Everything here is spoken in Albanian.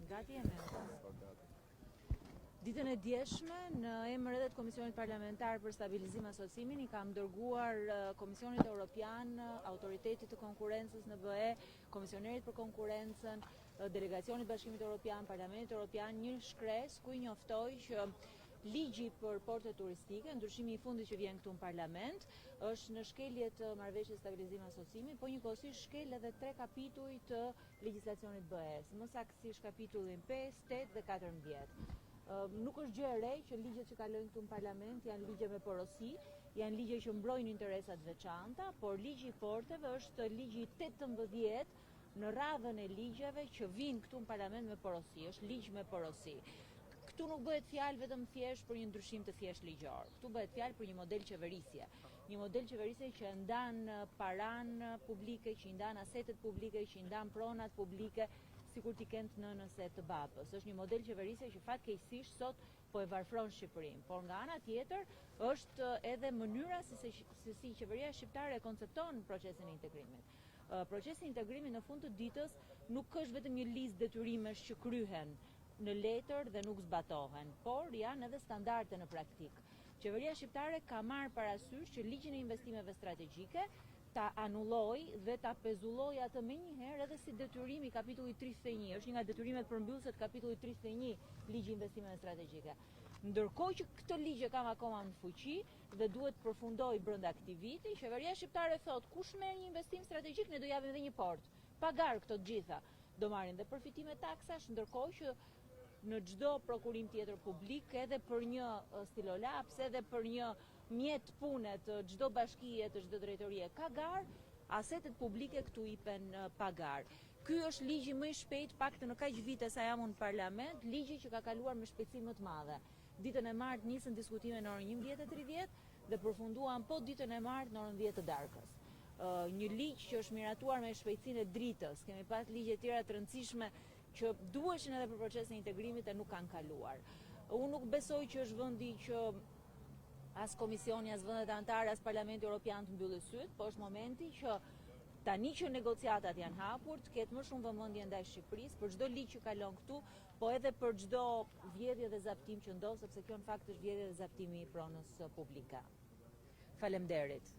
Gati jemi. Ditën e djeshme, në emër edhe të Komisionit Parlamentar për Stabilizim e Asociimin, i kam dërguar Komisionit Evropian, Autoritetit të Konkurrencës në BE, Komisionerit për Konkurrencën, Delegacionit Bashkimit Evropian, Parlamentit Evropian, një shkres ku i njoftoj që ligji për portet turistike, ndryshimi i fundit që vjen këtu në Parlament, është në shkelje të marrëveshjes stabilizim asociimit, po njëkohësisht shkel edhe 3 kapituj të legjislacionit BE-s, më saktësisht kapitullin 5, 8 dhe 14. Nuk është gjë e re që ligjet që kalojnë këtu në Parlament janë ligje me porosi, janë ligje që mbrojnë interesat veçanta, por ligji i porteve është ligji 18 në radhën e ligjeve që vinë këtu në Parlament me porosi, është ligj me porosi. Këtu nuk bëhet fjalë vetëm thjesht për një ndryshim të thjesht ligjor. Këtu bëhet fjalë për një model qeverisje. Një model qeverisje që ndan paran publike, që ndan asetet publike, që ndan pronat publike, sikur t'i kenë të nënës e të babës. Është një model qeverisje që fatkeqësisht sot po e varfron Shqipërinë. Por nga ana tjetër është edhe mënyra se si qeveria shqiptare e koncepton procesin e integrimit. Procesi i integrimit në fund të ditës nuk është vetëm një listë detyrimesh që kryhen në letër dhe nuk zbatohen, por janë edhe standarde në praktik. Qeveria shqiptare ka marrë parasysh që ligjin e investimeve strategjike ta anulloj dhe ta pezulloj atë me njëherë edhe si detyrim i kapitullit 31, është një nga detyrimet përmbyllëse të kapitullit 31 ligji i investimeve strategjike. Ndërkohë që këtë ligj e kam akoma në fuqi dhe duhet përfundoj brenda këtij viti, qeveria shqiptare thot kush merr një investim strategjik ne do japim edhe një port. Pagar këto të gjitha. Do marrin dhe përfitime taksash, ndërkohë që në çdo prokurim tjetër publik, edhe për një stilolaps, edhe për një mjet pune të çdo bashkie, të çdo drejtorie ka gar, asetet publike këtu ipen pagar. Ky është ligji më i shpejt, paktën në kaq vite sa jam unë në Parlament, ligji që ka kaluar me shpejtësi më të madhe. Ditën e martë nisën diskutime në orën 11:30 dhe përfunduan po ditën e martë në orën 10 të darkës. Një ligj që është miratuar me shpejtësinë e dritës. Kemi pas ligje të tjera të rëndësishme që duheshin edhe për procesin e integrimit e nuk kanë kaluar. Unë nuk besoj që është vendi që as komisioni, as vendet anëtare, as Parlamenti Evropian të mbyllë syt, po është momenti që tani që negociatat janë hapur, të ketë më shumë vëmendje ndaj Shqipërisë për çdo ligj që kalon këtu, po edhe për çdo vjedhje dhe zaptim që ndodh, sepse kjo në fakt është vjedhje dhe zaptimi i pronës publike. Faleminderit.